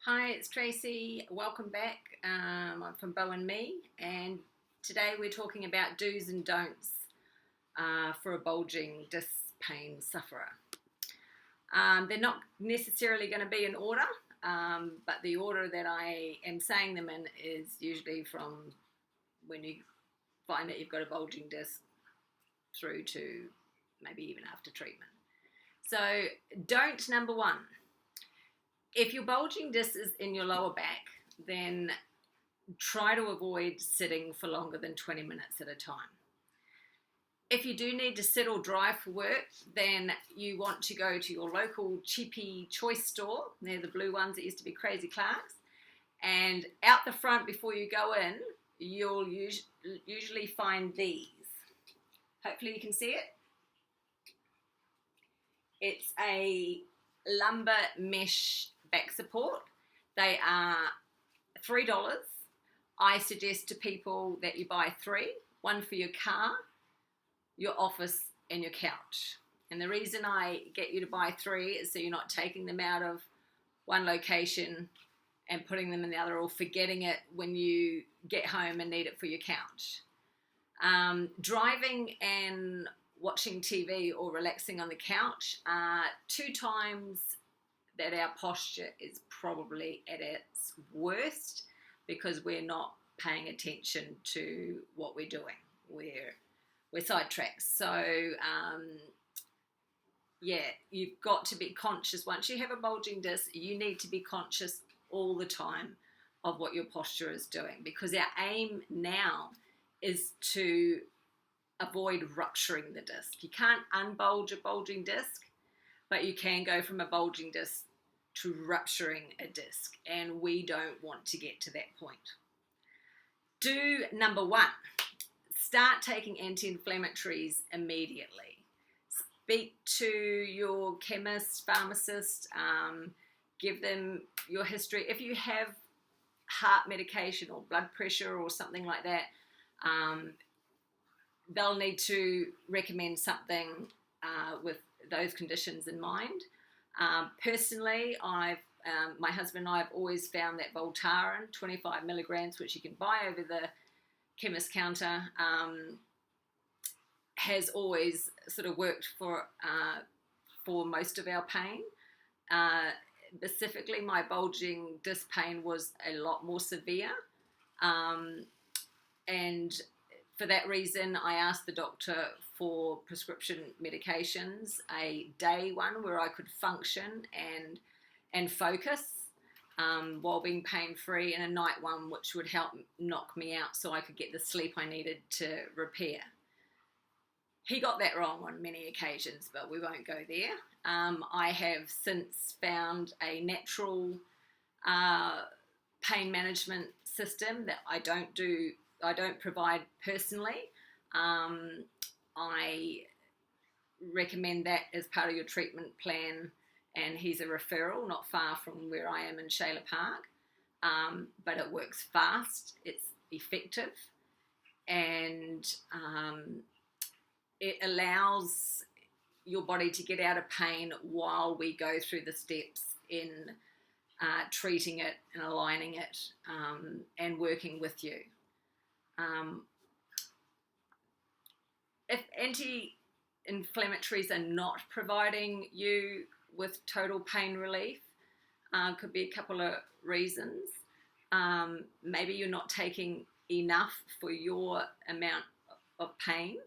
Hi, it's Tracy. Welcome back. I'm from Bulgng, and today we're talking about do's and don'ts for a bulging disc pain sufferer. They're not necessarily going to be in order, but the order that I am saying them in is usually from when you find that you've got a bulging disc through to maybe even after treatment. So, don't number one. If your bulging disc is in your lower back, then try to avoid sitting for longer than 20 minutes at a time. If you do need to sit or drive for work, then you want to go to your local cheapy choice store. They're the blue ones that used to be Crazy Clark's. And out the front before you go in, you'll usually find these. Hopefully you can see it. It's a lumbar mesh back support. They are $3. I suggest to people that you buy three, one for your car, your office, and your couch. And the reason I get you to buy three is so you're not taking them out of one location and putting them in the other or forgetting it when you get home and need it for your couch. Driving and watching TV or relaxing on the couch are two times that our posture is probably at its worst because we're not paying attention to what we're doing. We're sidetracked. So, you've got to be conscious. Once you have a bulging disc, you need to be conscious all the time of what your posture is doing because our aim now is to avoid rupturing the disc. You can't unbulge a bulging disc, but you can go from a bulging disc to rupturing a disc, and we don't want to get to that point. Do number one, start taking anti-inflammatories immediately. Speak to your chemist, pharmacist, give them your history. If you have heart medication or blood pressure or something like that, they'll need to recommend something with those conditions in mind. Personally, my husband and I have always found that Voltaren, 25 milligrams, which you can buy over the chemist counter, has always sort of worked for most of our pain. Specifically, my bulging disc pain was a lot more severe, and for that reason, I asked the doctor for prescription medications, a day one where I could function and focus while being pain-free, and a night one which would help knock me out so I could get the sleep I needed to repair. He got that wrong on many occasions, but we won't go there. I have since found a natural pain management system that I don't provide personally. I recommend that as part of your treatment plan, and he's a referral not far from where I am in Shayla Park, but it works fast, it's effective, and it allows your body to get out of pain while we go through the steps in treating it and aligning it and working with you. If anti-inflammatories are not providing you with total pain relief, could be a couple of reasons. Maybe you're not taking enough for your amount of pain.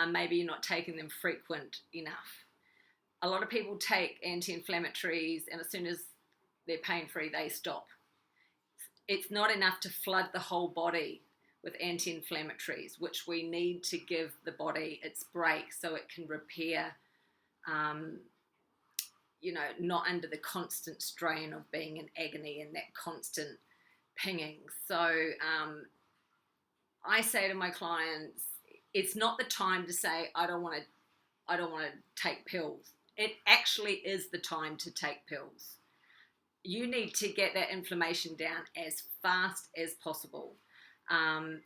Maybe you're not taking them frequent enough. A lot of people take anti-inflammatories and as soon as they're pain-free, they stop. It's not enough to flood the whole body with anti-inflammatories, which we need to give the body its break so it can repair, not under the constant strain of being in agony and that constant pinging. So I say to my clients, it's not the time to say, I don't want to take pills. It actually is the time to take pills. You need to get that inflammation down as fast as possible.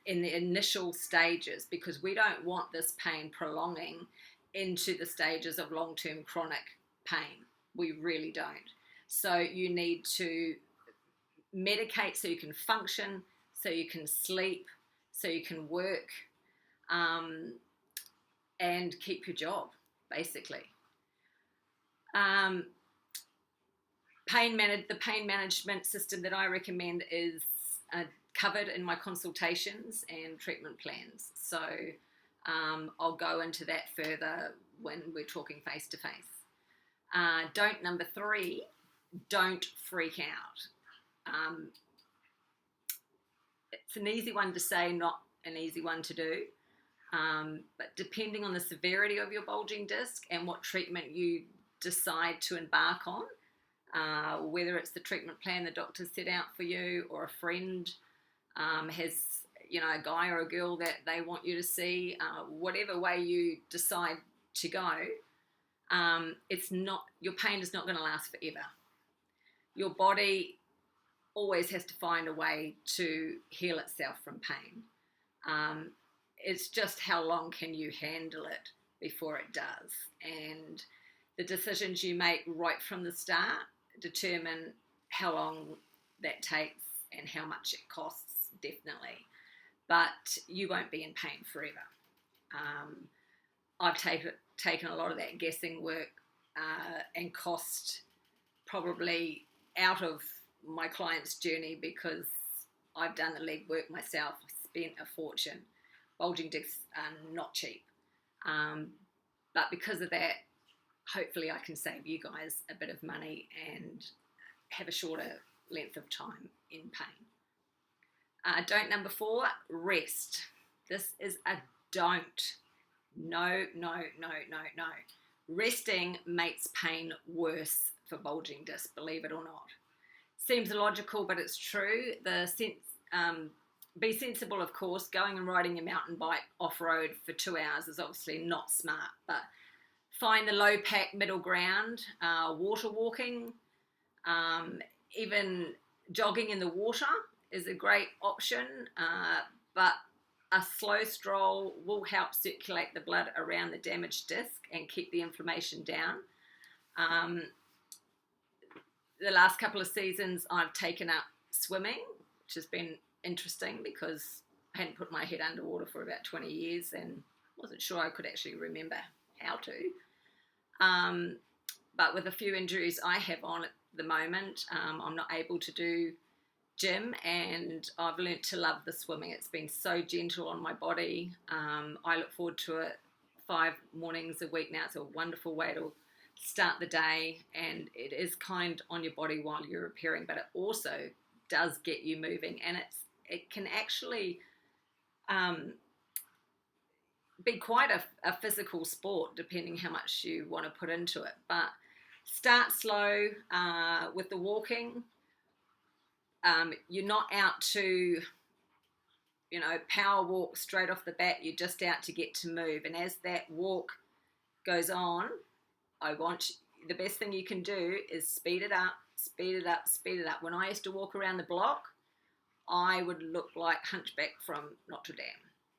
In the initial stages, because we don't want this pain prolonging into the stages of long-term chronic pain. We really don't. So you need to medicate so you can function, so you can sleep, so you can work, and keep your job, basically. The pain management system that I recommend is covered in my consultations and treatment plans. So I'll go into that further when we're talking face to face. Don't number 3, don't freak out. It's an easy one to say, not an easy one to do. But depending on the severity of your bulging disc and what treatment you decide to embark on, whether it's the treatment plan the doctor set out for you, or a friend has, a guy or a girl that they want you to see, whatever way you decide to go, your pain is not going to last forever. Your body always has to find a way to heal itself from pain. It's just how long can you handle it before it does. And the decisions you make right from the start determine how long that takes and how much it costs, definitely. But you won't be in pain forever. I've taken a lot of that guessing work and cost probably out of my client's journey, because I've done the legwork myself. I've spent a fortune. Bulging discs are not cheap. But because of that, hopefully I can save you guys a bit of money and have a shorter length of time in pain. Don't number 4, rest. This is a don't. No. Resting makes pain worse for bulging discs, believe it or not. Seems illogical, but it's true. Be sensible, of course. Going and riding a mountain bike off-road for 2 hours is obviously not smart, but find the low-pack middle ground. Water walking, even jogging in the water is a great option, but a slow stroll will help circulate the blood around the damaged disc and keep the inflammation down. The last couple of seasons I've taken up swimming, which has been interesting because I hadn't put my head underwater for about 20 years and wasn't sure I could actually remember how to. But with a few injuries I have on at the moment, I'm not able to do gym, and I've learnt to love the swimming. It's been so gentle on my body. I look forward to it 5 mornings a week now. It's a wonderful way to start the day, and it is kind on your body while you're repairing, but it also does get you moving, and it can actually be quite a physical sport depending how much you want to put into it. But start slow with the walking. You're not out to power walk straight off the bat. You're just out to get to move, and as that walk goes on, the best thing you can do is speed it up. When I used to walk around the block, I would look like Hunchback from Notre Dame.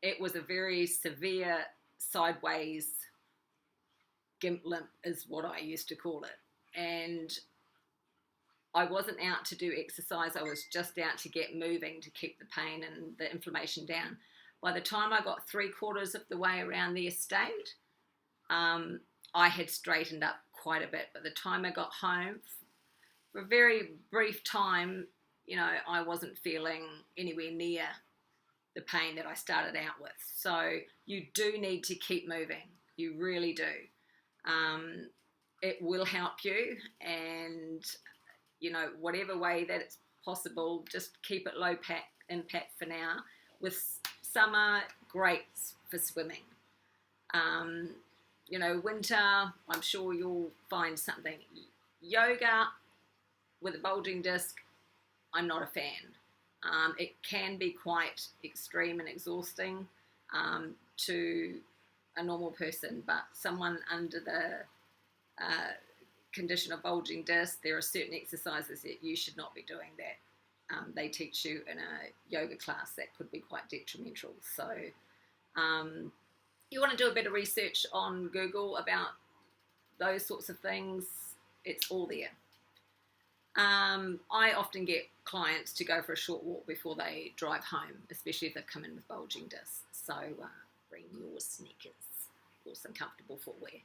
It was a very severe sideways gimp limp is what I used to call it. And I wasn't out to do exercise. I was just out to get moving, to keep the pain and the inflammation down. By the time I got 3/4 of the way around the estate, I had straightened up quite a bit. By the time I got home, for a very brief time, I wasn't feeling anywhere near the pain that I started out with. So you do need to keep moving. You really do. It will help you, and whatever way that it's possible, just keep it low impact for now. With summer, great for swimming. Winter, I'm sure you'll find something. Yoga with a bulging disc, I'm not a fan. It can be quite extreme and exhausting to a normal person, but someone under the condition of bulging disc, there are certain exercises that you should not be doing that they teach you in a yoga class that could be quite detrimental. So you want to do a bit of research on Google about those sorts of things. It's all there. I often get clients to go for a short walk before they drive home, especially if they've come in with bulging discs. So bring your sneakers or some comfortable footwear.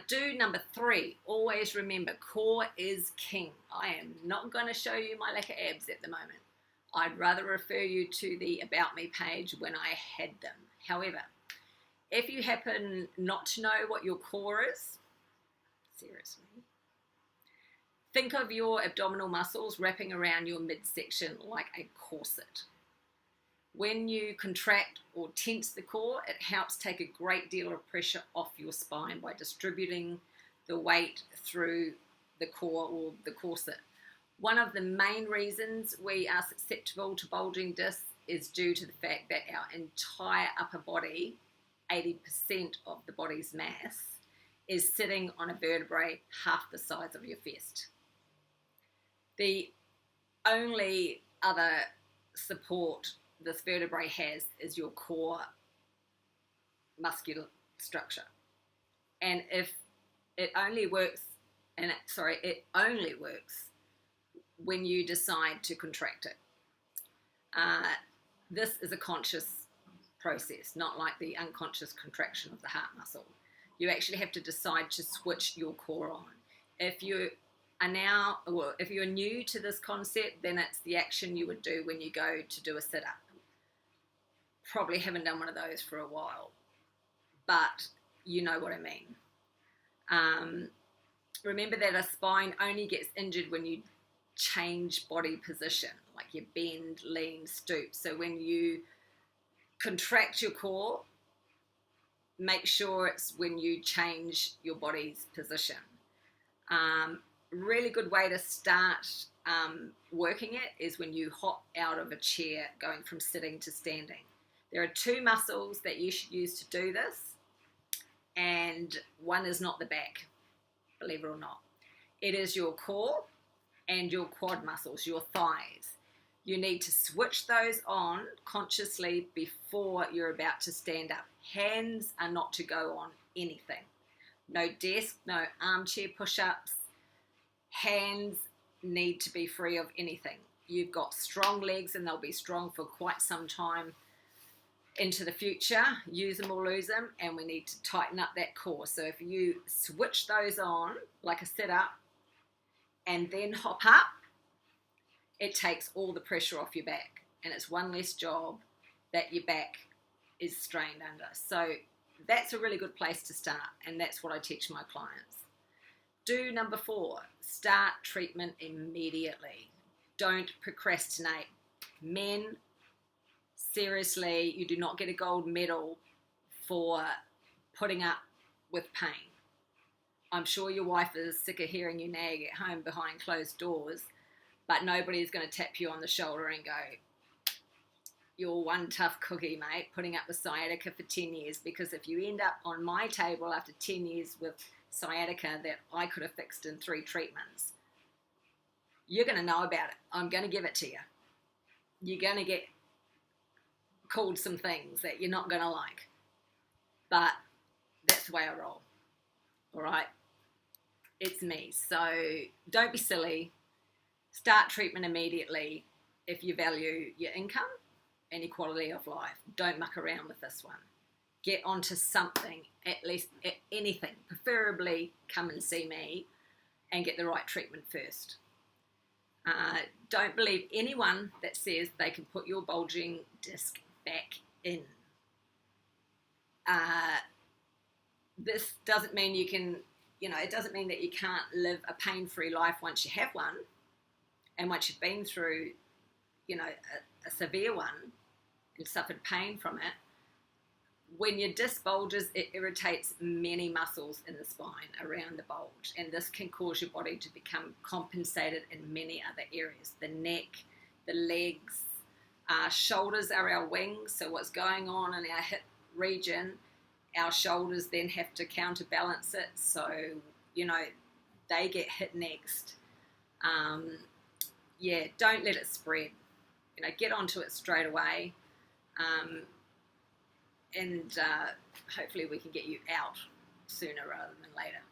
Do number 3, always remember, core is king. I am not going to show you my lack of abs at the moment. I'd rather refer you to the About Me page when I had them. However, if you happen not to know what your core is, seriously, think of your abdominal muscles wrapping around your midsection like a corset. When you contract or tense the core, it helps take a great deal of pressure off your spine by distributing the weight through the core or the corset. One of the main reasons we are susceptible to bulging discs is due to the fact that our entire upper body, 80% of the body's mass, is sitting on a vertebrae half the size of your fist. The only other support this vertebrae has is your core muscular structure. And if it only works, it only works when you decide to contract it. This is a conscious process, not like the unconscious contraction of the heart muscle. You actually have to decide to switch your core on. If you're new to this concept, then it's the action you would do when you go to do a sit-up. Probably haven't done one of those for a while, but you know what I mean. Remember that a spine only gets injured when you change body position, like you bend, lean, stoop. So when you contract your core, make sure it's when you change your body's position. Really good way to start working it is when you hop out of a chair going from sitting to standing. There are 2 muscles that you should use to do this, and one is not the back, believe it or not. It is your core and your quad muscles, your thighs. You need to switch those on consciously before you're about to stand up. Hands are not to go on anything. No desk, no armchair push-ups. Hands need to be free of anything. You've got strong legs and they'll be strong for quite some time into the future. Use them or lose them, and we need to tighten up that core. So if you switch those on like a sit-up and then hop up, it takes all the pressure off your back, and it's one less job that your back is strained under. So that's a really good place to start, and that's what I teach my clients. Do number 4, start treatment immediately. Don't procrastinate. Men, seriously, you do not get a gold medal for putting up with pain. I'm sure your wife is sick of hearing you nag at home behind closed doors, but nobody's going to tap you on the shoulder and go, you're one tough cookie, mate, putting up with sciatica for 10 years, because if you end up on my table after 10 years with sciatica that I could have fixed in 3 treatments, you're going to know about it. I'm going to give it to you. You're going to get called some things that you're not going to like. But that's the way I roll. All right? It's me. So don't be silly. Start treatment immediately if you value your income and your quality of life. Don't muck around with this one. Get onto something, at least anything. Preferably come and see me and get the right treatment first. Don't believe anyone that says they can put your bulging disc back in. This doesn't mean you can, it doesn't mean that you can't live a pain-free life once you have one, and once you've been through, a severe one and suffered pain from it. When your disc bulges, it irritates many muscles in the spine around the bulge, and this can cause your body to become compensated in many other areas. The neck, the legs, shoulders are our wings, so what's going on in our hip region, our shoulders then have to counterbalance it, so, they get hit next. Don't let it spread. Get onto it straight away. And hopefully we can get you out sooner rather than later.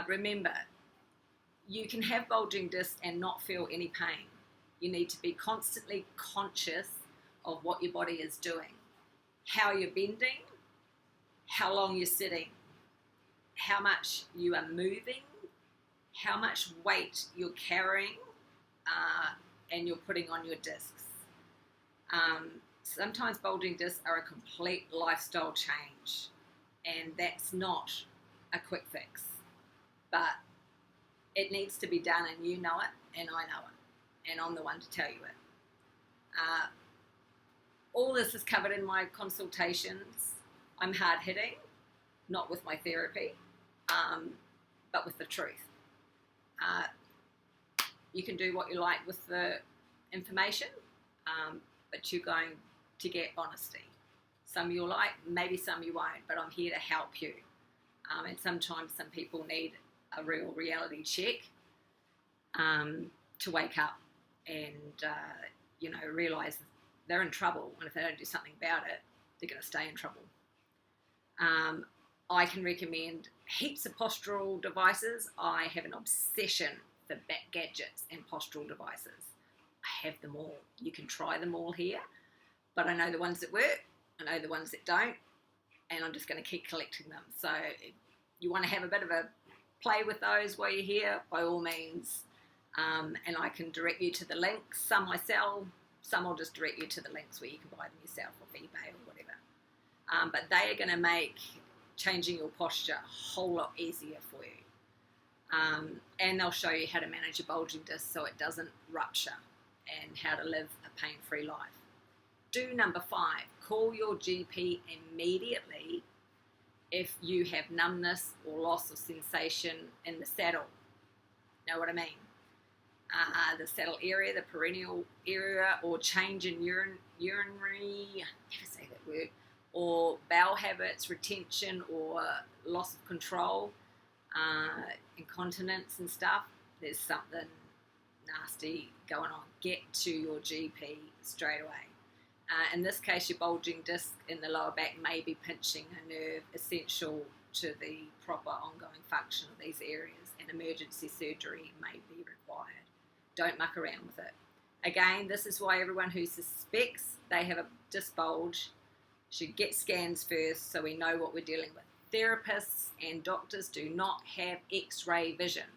Remember, you can have bulging discs and not feel any pain. You need to be constantly conscious of what your body is doing, how you're bending, how long you're sitting, how much you are moving, how much weight you're carrying, and you're putting on your discs. Sometimes bulging discs are a complete lifestyle change, and that's not a quick fix, but it needs to be done, and you know it, and I know it, and I'm the one to tell you it. All this is covered in my consultations. I'm hard-hitting, not with my therapy, but with the truth. You can do what you like with the information, but you're going to get honesty. Some you'll like, maybe some you won't, but I'm here to help you. And sometimes some people need a real reality check to wake up and, realise they're in trouble, and if they don't do something about it, they're going to stay in trouble. I can recommend heaps of postural devices. I have an obsession for back gadgets and postural devices. I have them all. You can try them all here, but I know the ones that work, I know the ones that don't, and I'm just going to keep collecting them. So if you want to have a bit of a play with those while you're here, by all means, and I can direct you to the links. Some I sell, some I'll just direct you to the links where you can buy them yourself off eBay or whatever. But they are going to make changing your posture a whole lot easier for you. And they'll show you how to manage your bulging disc so it doesn't rupture, and how to live a pain-free life. Do number 5, call your GP immediately if you have numbness or loss of sensation in the saddle. Know what I mean? The saddle area, the perineal area, or change in urinary, never say that word, or bowel habits, retention, or loss of control, incontinence and stuff. There's something nasty going on. Get to your GP straight away. In this case, your bulging disc in the lower back may be pinching a nerve essential to the proper ongoing function of these areas, and emergency surgery may be required. Don't muck around with it. Again, this is why everyone who suspects they have a disc bulge should get scans first, so we know what we're dealing with. Therapists and doctors do not have x-ray vision.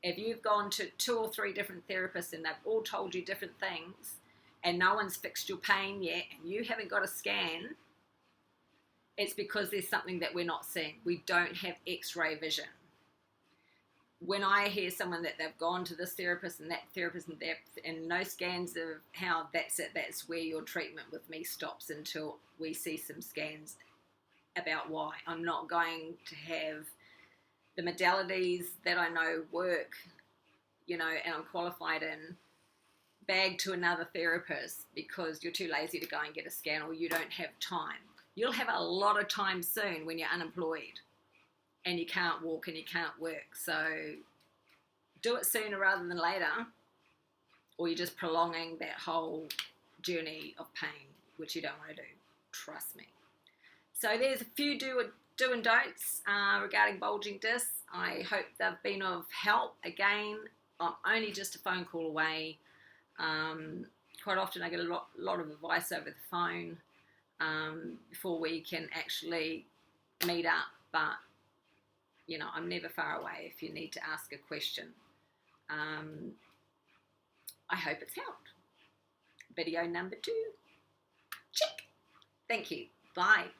If you've gone to 2 or 3 different therapists and they've all told you different things, and no one's fixed your pain yet, and you haven't got a scan, it's because there's something that we're not seeing. We don't have x-ray vision. When I hear someone that they've gone to this therapist and that therapist and that, and no scans of how, that's it, that's where your treatment with me stops until we see some scans about why. I'm not going to have the modalities that I know work, and I'm qualified in, bagged to another therapist because you're too lazy to go and get a scan, or you don't have time. You'll have a lot of time soon when you're unemployed and you can't walk and you can't work. So do it sooner rather than later, or you're just prolonging that whole journey of pain, which you don't want to do. Trust me. So there's a few do and don'ts regarding bulging discs. I hope they've been of help. Again, I'm only just a phone call away. Quite often I get a lot of advice over the phone before we can actually meet up, but I'm never far away if you need to ask a question. I hope it's helped. Video number 2. Check. Thank you. Bye.